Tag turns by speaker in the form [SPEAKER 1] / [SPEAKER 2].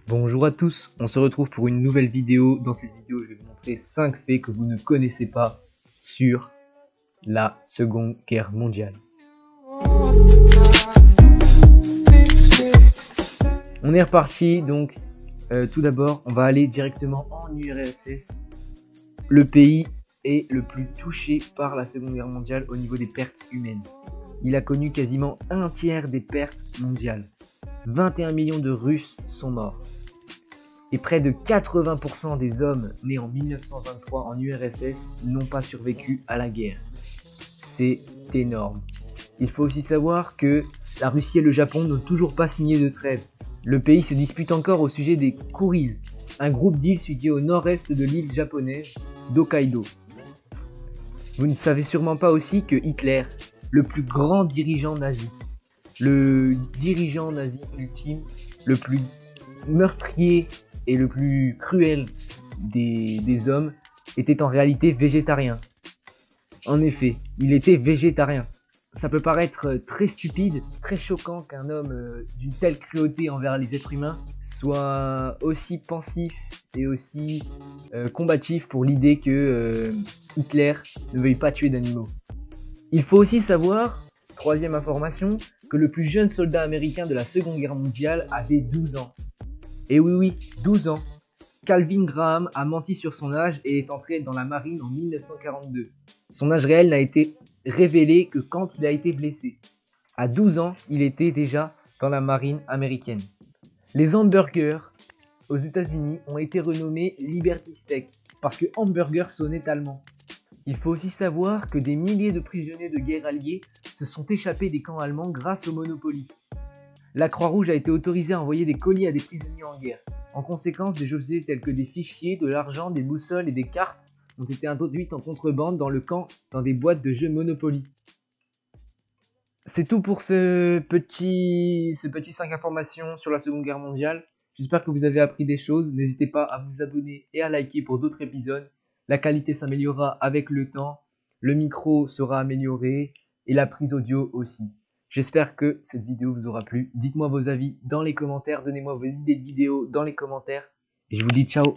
[SPEAKER 1] Bonjour à tous, on se retrouve pour une nouvelle vidéo. Dans cette vidéo, je vais vous montrer 5 faits que vous ne connaissez pas sur la Seconde Guerre mondiale. On est reparti, donc tout d'abord, on va aller directement en URSS. Le pays est le plus touché par la Seconde Guerre mondiale au niveau des pertes humaines. Il a connu quasiment un tiers des pertes mondiales. 21 millions de Russes sont morts. Et près de 80% des hommes nés en 1923 en URSS n'ont pas survécu à la guerre. C'est énorme. Il faut aussi savoir que la Russie et le Japon n'ont toujours pas signé de trêve. Le pays se dispute encore au sujet des Kurils, un groupe d'îles situé au nord-est de l'île japonaise d'Hokkaido. Vous ne savez sûrement pas aussi que Hitler, le plus grand dirigeant nazi, le dirigeant nazi ultime, le plus meurtrier et le plus cruel des hommes, était en réalité végétarien. En effet, il était végétarien. Ça peut paraître très stupide, très choquant qu'un homme d'une telle cruauté envers les êtres humains soit aussi pensif et aussi combatif pour l'idée que Hitler ne veuille pas tuer d'animaux. Il faut aussi savoir, troisième information, que le plus jeune soldat américain de la Seconde Guerre mondiale avait 12 ans. Et oui, 12 ans. Calvin Graham a menti sur son âge et est entré dans la marine en 1942. Son âge réel n'a été révélé que quand il a été blessé. À 12 ans, il était déjà dans la marine américaine. Les hamburgers aux États-Unis ont été renommés Liberty Steak parce que hamburger sonnait allemand. Il faut aussi savoir que des milliers de prisonniers de guerre alliés se sont échappés des camps allemands grâce au Monopoly. La Croix-Rouge a été autorisée à envoyer des colis à des prisonniers en guerre. En conséquence, des objets tels que des fichiers, de l'argent, des boussoles et des cartes ont été introduites en contrebande dans le camp dans des boîtes de jeux Monopoly. C'est tout pour ce petit 5 informations sur la Seconde Guerre mondiale. J'espère que vous avez appris des choses. N'hésitez pas à vous abonner et à liker pour d'autres épisodes. La qualité s'améliorera avec le temps. Le micro sera amélioré et la prise audio aussi. J'espère que cette vidéo vous aura plu. Dites-moi vos avis dans les commentaires. Donnez-moi vos idées de vidéos dans les commentaires. Et je vous dis ciao.